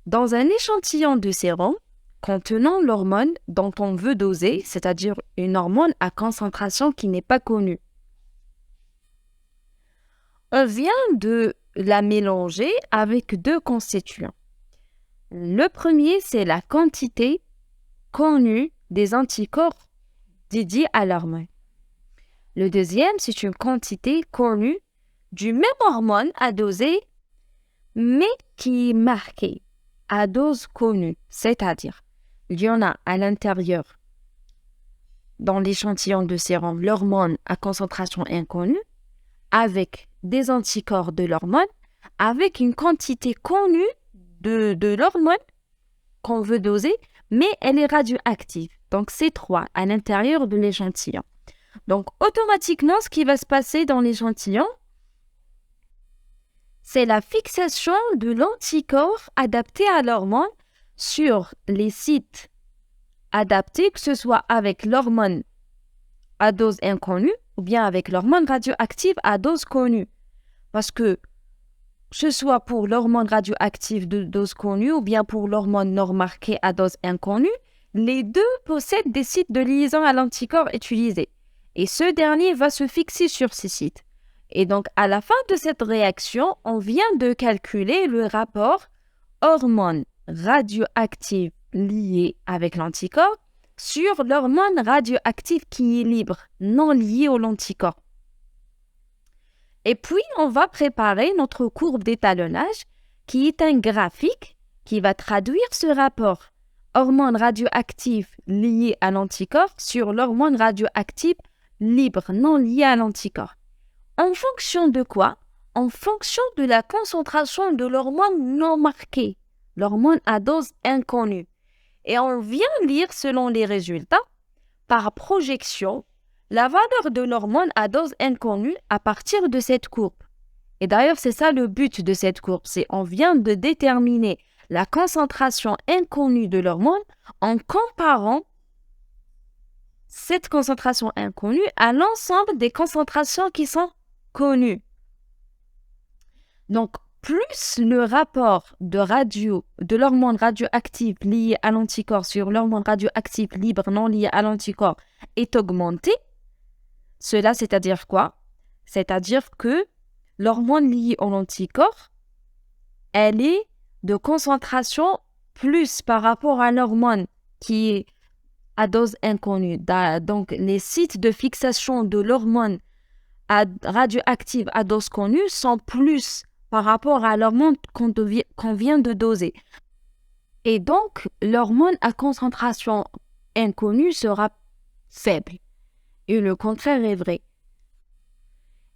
Speaker 1: Dans un échantillon de sérum contenant l'hormone dont on veut doser, c'est-à-dire une hormone à concentration qui n'est pas connue, on vient de la mélanger avec deux constituants. Le premier, c'est la quantité connue des anticorps dédiés à l'hormone. Le deuxième, c'est une quantité connue du même hormone à doser, mais qui est marquée à dose connue, c'est-à-dire il y en a à l'intérieur, dans l'échantillon de sérum, l'hormone à concentration inconnue, avec des anticorps de l'hormone, avec une quantité connue de l'hormone qu'on veut doser, mais elle est radioactive. Donc, c'est 3 à l'intérieur de l'échantillon. Donc, automatiquement, ce qui va se passer dans l'échantillon, c'est la fixation de l'anticorps adapté à l'hormone sur les sites adaptés, que ce soit avec l'hormone à dose inconnue ou bien avec l'hormone radioactive à dose connue. Parce que ce soit pour l'hormone radioactive de dose connue ou bien pour l'hormone non marquée à dose inconnue, les deux possèdent des sites de liaison à l'anticorps utilisés. Et ce dernier va se fixer sur ces sites. Et donc, à la fin de cette réaction, on vient de calculer le rapport hormone radioactive liée avec l'anticorps sur l'hormone radioactive qui est libre, non liée au l'anticorps. Et puis, on va préparer notre courbe d'étalonnage qui est un graphique qui va traduire ce rapport hormone radioactive liée à l'anticorps sur l'hormone radioactive libre, non liée à l'anticorps. En fonction de quoi? En fonction de la concentration de l'hormone non marquée, l'hormone à dose inconnue. Et on vient lire, selon les résultats, par projection, la valeur de l'hormone à dose inconnue à partir de cette courbe. Et d'ailleurs, c'est ça le but de cette courbe, c'est on vient de déterminer la concentration inconnue de l'hormone en comparant cette concentration inconnue à l'ensemble des concentrations qui sont connues. Donc, plus le rapport de l'hormone radioactive liée à l'anticorps sur l'hormone radioactive libre non liée à l'anticorps est augmenté, cela c'est-à-dire quoi? C'est-à-dire que l'hormone liée à l'anticorps, elle est de concentration plus par rapport à l'hormone qui est à dose inconnue. Donc, les sites de fixation de l'hormone radioactive à dose connue sont plus par rapport à l'hormone qu'on vient de doser. Et donc, l'hormone à concentration inconnue sera faible. Et le contraire est vrai.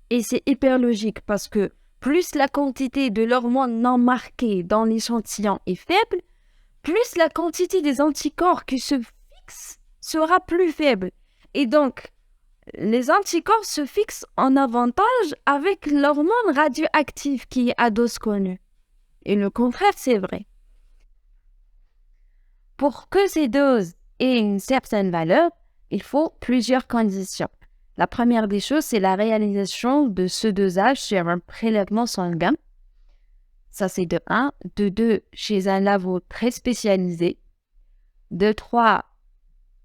Speaker 1: Et c'est hyper logique parce que plus la quantité de l'hormone non marquée dans l'échantillon est faible, plus la quantité des anticorps qui se fixent sera plus faible. Et donc, les anticorps se fixent en avantage avec l'hormone radioactive qui est à dose connue. Et le contraire, c'est vrai. Pour que ces doses aient une certaine valeur, il faut plusieurs conditions. La première des choses, c'est la réalisation de ce dosage sur un prélèvement sanguin. Ça, c'est de 1. De 2, chez un labo très spécialisé. De 3,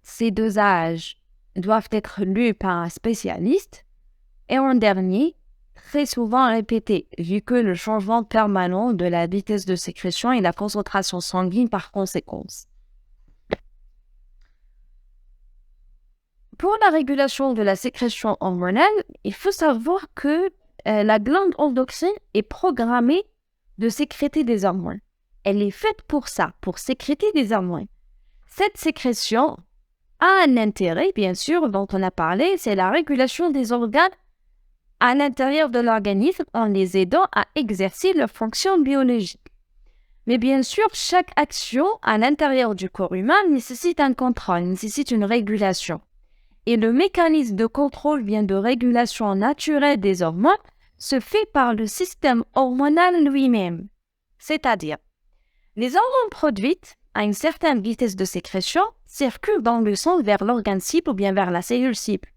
Speaker 1: ces dosages doivent être lus par un spécialiste. Et en dernier, très souvent répété, vu que le changement permanent de la vitesse de sécrétion et la concentration sanguine par conséquence. Pour la régulation de la sécrétion hormonale, il faut savoir que la glande endocrine est programmée de sécréter des hormones. Elle est faite pour ça, pour sécréter des hormones. Cette sécrétion a un intérêt, bien sûr, dont on a parlé, c'est la régulation des organes à l'intérieur de l'organisme en les aidant à exercer leurs fonctions biologiques. Mais bien sûr, chaque action à l'intérieur du corps humain nécessite un contrôle, nécessite une régulation. Et le mécanisme de contrôle bien de régulation naturelle des hormones se fait par le système hormonal lui-même. C'est-à-dire, les hormones produites à une certaine vitesse de sécrétion circulent dans le sang vers l'organe cible ou bien vers la cellule cible.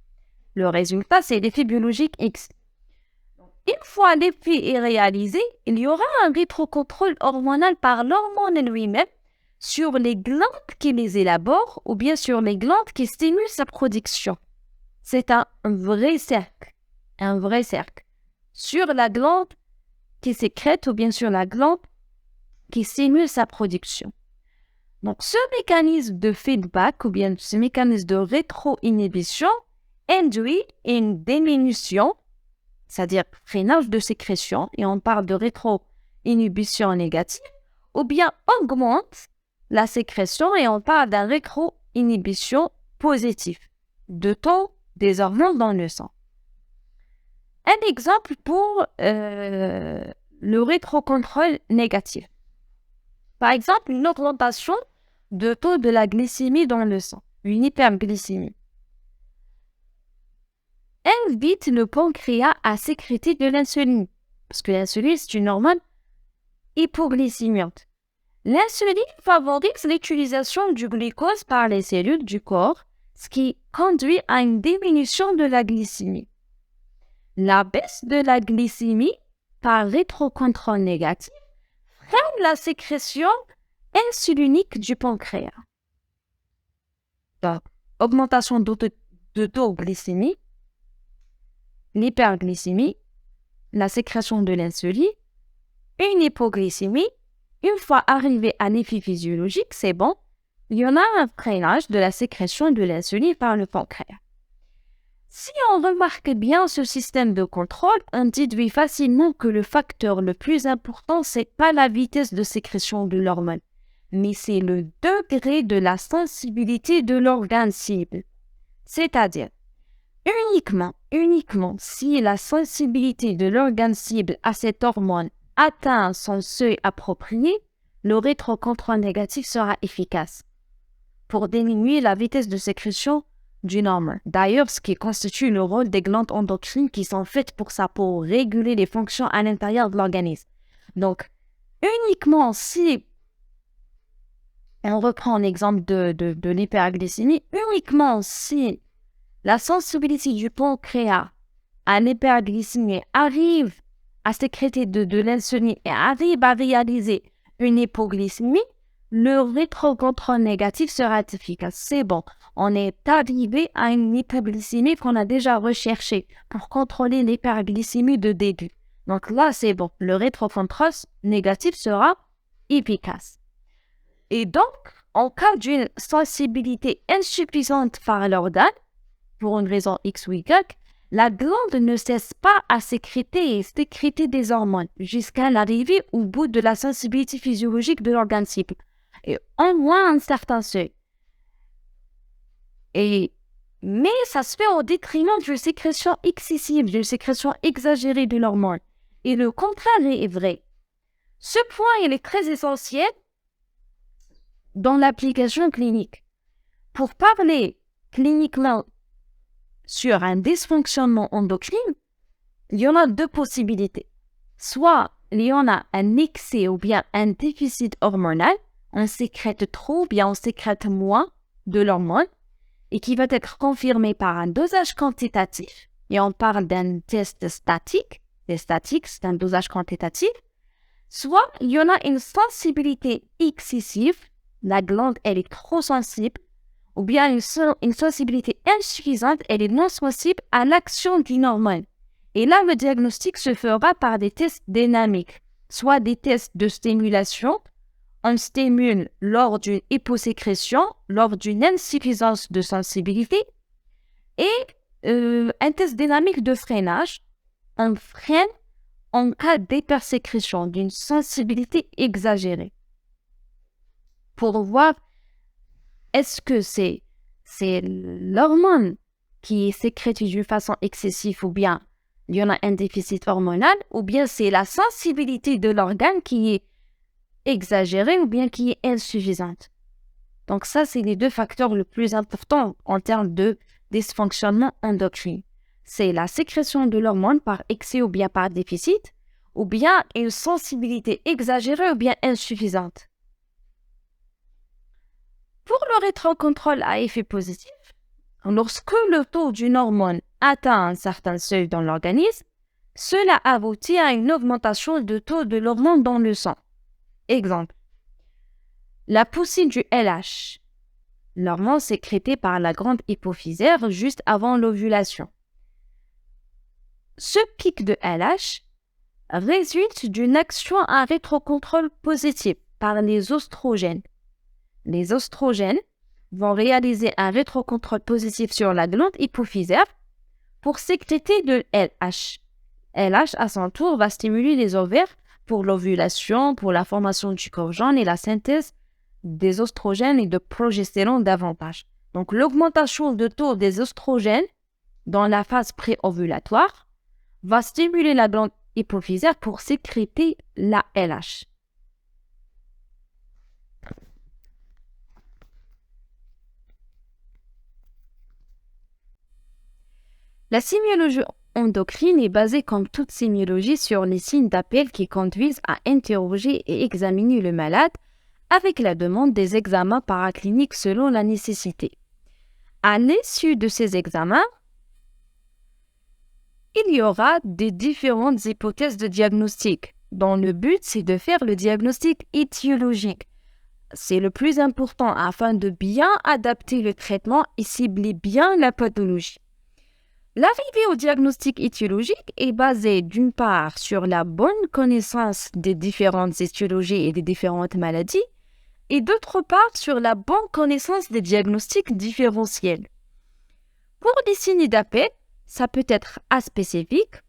Speaker 1: Le résultat, c'est l'effet biologique X. Une fois l'effet est réalisé, il y aura un rétrocontrôle hormonal par l'hormone lui-même sur les glandes qui les élaborent ou bien sur les glandes qui stimulent sa production. C'est un vrai cercle, sur la glande qui sécrète ou bien sur la glande qui stimule sa production. Donc, ce mécanisme de feedback ou bien ce mécanisme de rétro-inhibition induit une diminution, c'est-à-dire freinage de sécrétion, et on parle de rétro-inhibition négative, ou bien augmente la sécrétion et on parle d'un rétro-inhibition positive de taux des hormones dans le sang. Un exemple pour le rétrocontrôle négatif. Par exemple, une augmentation de taux de la glycémie dans le sang, une hyperglycémie, invite le pancréas à sécréter de l'insuline, parce que l'insuline, c'est une hormone hypoglycémiante. L'insuline favorise l'utilisation du glucose par les cellules du corps, ce qui conduit à une diminution de la glycémie. La baisse de la glycémie par rétrocontrôle négatif freine la sécrétion insulinique du pancréas. Donc, augmentation de taux glycémie, l'hyperglycémie, la sécrétion de l'insuline, une hypoglycémie. Une fois arrivé à l'effet physiologique, c'est bon, il y en a un freinage de la sécrétion de l'insuline par le pancréas. Si on remarque bien ce système de contrôle, on déduit facilement que le facteur le plus important, c'est pas la vitesse de sécrétion de l'hormone, mais c'est le degré de la sensibilité de l'organe cible. C'est-à-dire, uniquement si la sensibilité de l'organe cible à cette hormone atteint son seuil approprié, le rétrocontrôle négatif sera efficace pour diminuer la vitesse de sécrétion d'une hormone. D'ailleurs, ce qui constitue le rôle des glandes endocrines qui sont faites pour ça, pour réguler les fonctions à l'intérieur de l'organisme. Donc, uniquement si, on reprend l'exemple de l'hyperglycémie, uniquement si la sensibilité du pancréas à l'hyperglycémie arrive à sécréter de l'insuline et arrive à réaliser une hypoglycémie, le rétrocontrôle négatif sera efficace. C'est bon, on est arrivé à une hypoglycémie qu'on a déjà recherchée pour contrôler l'hyperglycémie de début. Donc là, c'est bon, le rétrocontrôle négatif sera efficace. Et donc, en cas d'une sensibilité insuffisante par l'organe, pour une raison X ou Y, la glande ne cesse pas à sécréter des hormones jusqu'à l'arrivée au bout de la sensibilité physiologique de l'organe cible, et au moins un certain seuil. Mais ça se fait au détriment d'une sécrétion excessive, d'une sécrétion exagérée de l'hormone. Et le contraire est vrai. Ce point, il est très essentiel dans l'application clinique. Pour parler cliniquement sur un dysfonctionnement endocrine, il y en a deux possibilités. Soit il y en a un excès ou bien un déficit hormonal, on sécrète trop ou bien on sécrète moins de l'hormone et qui va être confirmé par un dosage quantitatif. Et on parle d'un test statique. Les statiques, c'est un dosage quantitatif. Soit il y en a une sensibilité excessive, la glande elle est trop sensible, ou bien une sensibilité insuffisante, elle est non sensible à l'action d'une hormone. Et là, le diagnostic se fera par des tests dynamiques, soit des tests de stimulation. On stimule lors d'une hyposécrétion, lors d'une insuffisance de sensibilité, et un test dynamique de freinage. On freine en cas d'hypersécrétion, d'une sensibilité exagérée, pour voir est-ce que c'est l'hormone qui est sécrétée d'une façon excessive ou bien il y en a un déficit hormonal ou bien c'est la sensibilité de l'organe qui est exagérée ou bien qui est insuffisante. Donc ça, c'est les deux facteurs les plus importants en termes de dysfonctionnement endocrinien. c'est la sécrétion de l'hormone par excès ou bien par déficit, ou bien une sensibilité exagérée ou bien insuffisante. Pour le rétrocontrôle à effet positif, lorsque le taux d'une hormone atteint un certain seuil dans l'organisme, cela aboutit à une augmentation du taux de l'hormone dans le sang. Exemple, la poussine du LH, l'hormone sécrétée par la glande hypophysaire juste avant l'ovulation. Ce pic de LH résulte d'une action à rétrocontrôle positif par les oestrogènes. Les oestrogènes vont réaliser un rétrocontrôle positif sur la glande hypophysaire pour sécréter de LH. LH, à son tour, va stimuler les ovaires pour l'ovulation, pour la formation du corps jaune et la synthèse des oestrogènes et de progestérone davantage. Donc, l'augmentation de taux des oestrogènes dans la phase pré-ovulatoire va stimuler la glande hypophysaire pour sécréter la LH. La sémiologie endocrine est basée comme toute sémiologie sur les signes d'appel qui conduisent à interroger et examiner le malade avec la demande des examens paracliniques selon la nécessité. À l'issue de ces examens, il y aura des différentes hypothèses de diagnostic, dont le but c'est de faire le diagnostic étiologique. C'est le plus important afin de bien adapter le traitement et cibler bien la pathologie. L'arrivée au diagnostic étiologique est basée d'une part sur la bonne connaissance des différentes étiologies et des différentes maladies, et d'autre part sur la bonne connaissance des diagnostics différentiels. Pour les signes d'appel, ça peut être aspécifique,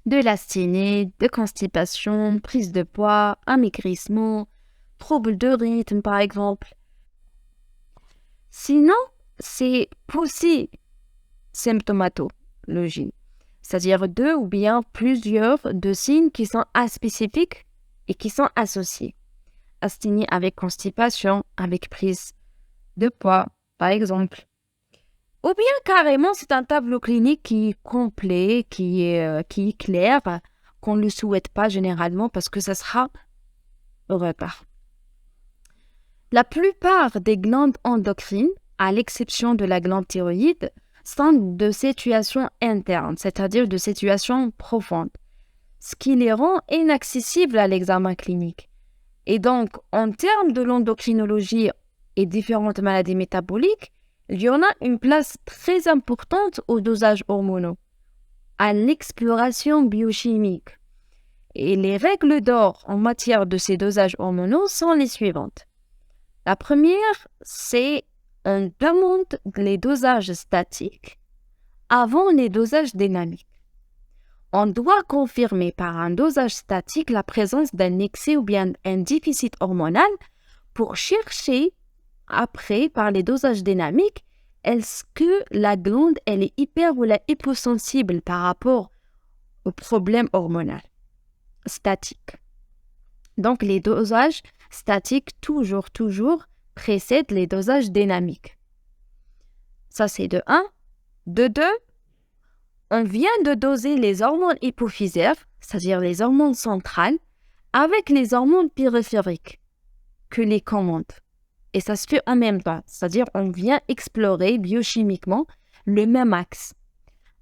Speaker 1: de l'asthénie, de constipation, prise de poids, amaigrissement, troubles de rythme par exemple. Sinon, c'est polysymptomatologie, c'est-à-dire deux ou bien plusieurs de signes qui sont aspécifiques et qui sont associés. Asthénie avec constipation, avec prise de poids par exemple. Ou bien carrément, c'est un tableau clinique qui est complet, qui est clair, qu'on ne le souhaite pas généralement parce que ça sera au retard. La plupart des glandes endocrines, à l'exception de la glande thyroïde, sont de situation interne, c'est-à-dire de situation profonde, ce qui les rend inaccessibles à l'examen clinique. Et donc, en termes de l'endocrinologie et différentes maladies métaboliques, il y en a une place très importante aux dosages hormonaux, à l'exploration biochimique. Et les règles d'or en matière de ces dosages hormonaux sont les suivantes. La première, c'est on demande les dosages statiques avant les dosages dynamiques. On doit confirmer par un dosage statique la présence d'un excès ou bien un déficit hormonal pour chercher après, par les dosages dynamiques, est-ce que la glande elle est hyper ou la hyposensible par rapport au problème hormonal statique. Donc, les dosages statiques, toujours, précèdent les dosages dynamiques. Ça, c'est de 1. De 2, on vient de doser les hormones hypophysaires, c'est-à-dire les hormones centrales, avec les hormones périphériques que les commandent. Et ça se fait en même temps, c'est-à-dire on vient explorer biochimiquement le même axe.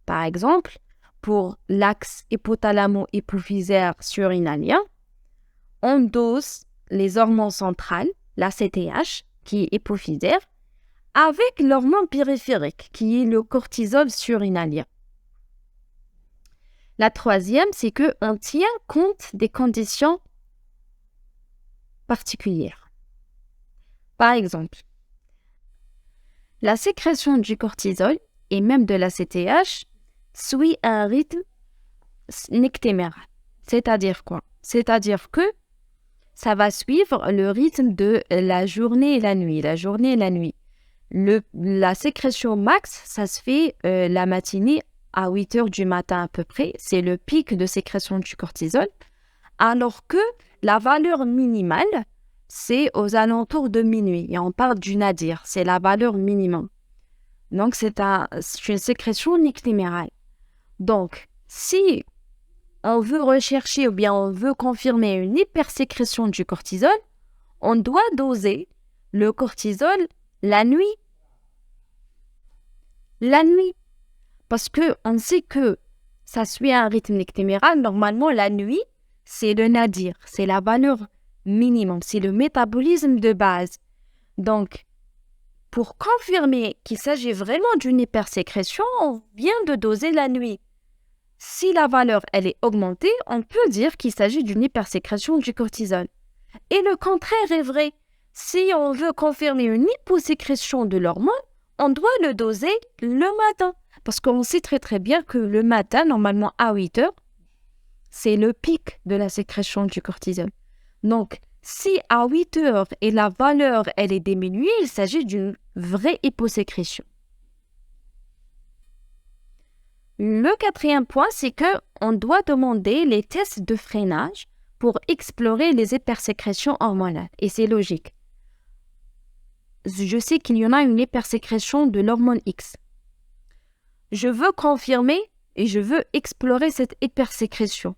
Speaker 1: Par exemple, pour l'axe hypothalamo-hypophysaire surinalien, on dose les hormones centrales, la CTH, qui est hypophysaire, avec l'hormone périphérique, qui est le cortisol surinalien. La troisième, c'est qu'on tient compte des conditions particulières. Par exemple, la sécrétion du cortisol et même de la CTH suit un rythme nectéméral. C'est-à-dire quoi? C'est-à-dire que ça va suivre le rythme de la journée et la nuit. La sécrétion max, ça se fait la matinée à 8 heures du matin à peu près. C'est le pic de sécrétion du cortisol. Alors que la valeur minimale, c'est aux alentours de minuit. Et on parle du nadir, c'est la valeur minimum. Donc, c'est une sécrétion nectémérale. Donc, si on veut rechercher ou bien on veut confirmer une hypersécrétion du cortisol, on doit doser le cortisol la nuit. La nuit. Parce qu'on sait que ça suit un rythme nictéméral. Normalement, la nuit, c'est le nadir, c'est la valeur minimum, c'est le métabolisme de base. Donc, pour confirmer qu'il s'agit vraiment d'une hypersécrétion, on vient de doser la nuit. Si la valeur elle est augmentée, on peut dire qu'il s'agit d'une hypersécrétion du cortisol. Et le contraire est vrai. Si on veut confirmer une hyposécrétion de l'hormone, on doit le doser le matin. Parce qu'on sait très très bien que le matin, normalement à 8 heures, c'est le pic de la sécrétion du cortisol. Donc, si à 8 heures et la valeur elle est diminuée, il s'agit d'une vraie hyposécrétion. Le quatrième point, c'est qu'on doit demander les tests de freinage pour explorer les hypersécrétions hormonales. Et c'est logique. Je sais qu'il y en a une hypersécrétion de l'hormone X. Je veux confirmer et je veux explorer cette hypersécrétion.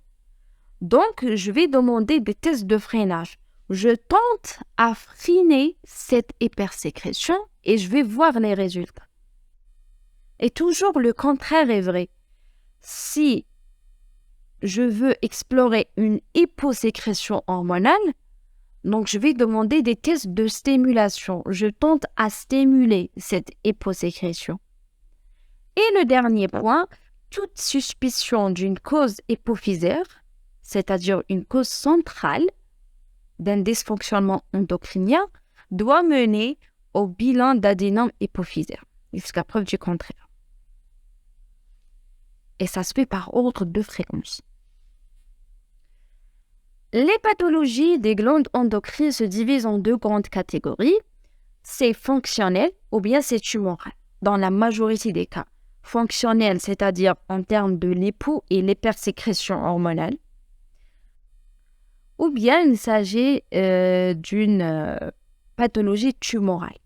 Speaker 1: Donc, je vais demander des tests de freinage. Je tente à freiner cette hypersécrétion et je vais voir les résultats. Et toujours le contraire est vrai. Si je veux explorer une hyposécrétion hormonale, donc je vais demander des tests de stimulation. Je tente à stimuler cette hyposécrétion. Et le dernier point, toute suspicion d'une cause hypophysaire, c'est-à-dire une cause centrale d'un dysfonctionnement endocrinien, doit mener au bilan d'adénome hypophysaire, jusqu'à preuve du contraire. Et ça se fait par ordre de fréquence. Les pathologies des glandes endocrines se divisent en deux grandes catégories. C'est fonctionnel ou bien c'est tumoral, dans la majorité des cas. Fonctionnel, c'est-à-dire en termes de l'hypo et l'hypersécrétion hormonale. Ou bien il s'agit d'une pathologie tumorale.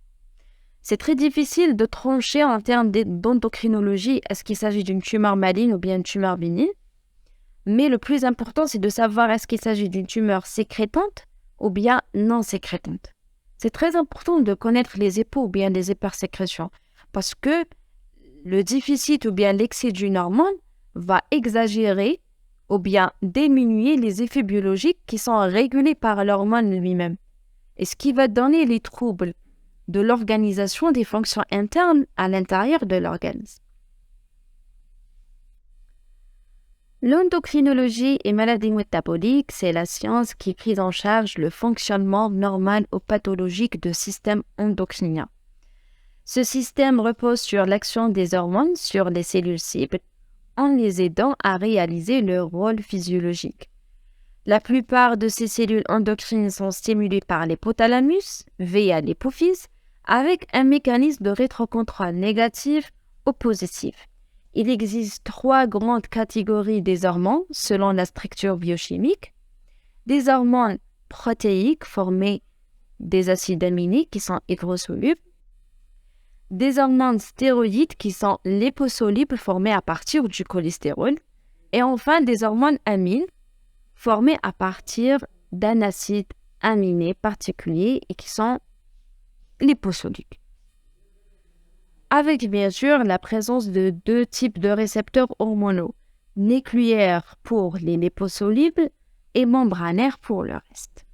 Speaker 1: C'est très difficile de trancher en termes d'endocrinologie, est-ce qu'il s'agit d'une tumeur maligne ou bien une tumeur bénigne. Mais le plus important, c'est de savoir est-ce qu'il s'agit d'une tumeur sécrétante ou bien non sécrétante. C'est très important de connaître les hypo ou bien les hypersécrétions parce que le déficit ou bien l'excès d'une hormone va exagérer ou bien diminuer les effets biologiques qui sont régulés par l'hormone lui-même. Et ce qui va donner les troubles de l'organisation des fonctions internes à l'intérieur de l'organisme. L'endocrinologie et maladies métaboliques, c'est la science qui prise en charge le fonctionnement normal ou pathologique du système endocrinien. Ce système repose sur l'action des hormones sur les cellules cibles en les aidant à réaliser leur rôle physiologique. La plupart de ces cellules endocrines sont stimulées par l'hypothalamus via l'hypophyse avec un mécanisme de rétrocontrôle négatif ou positif. Il existe 3 grandes catégories des hormones selon la structure biochimique. Des hormones protéiques formées des acides aminés qui sont hygrosolubles. Des hormones stéroïdes qui sont liposolubles formées à partir du cholestérol. Et enfin, des hormones amines formées à partir d'un acide aminé particulier et qui sont liposolubles. Avec bien sûr la présence de 2 types de récepteurs hormonaux, nucléaires pour les liposolubles et membranaires pour le reste.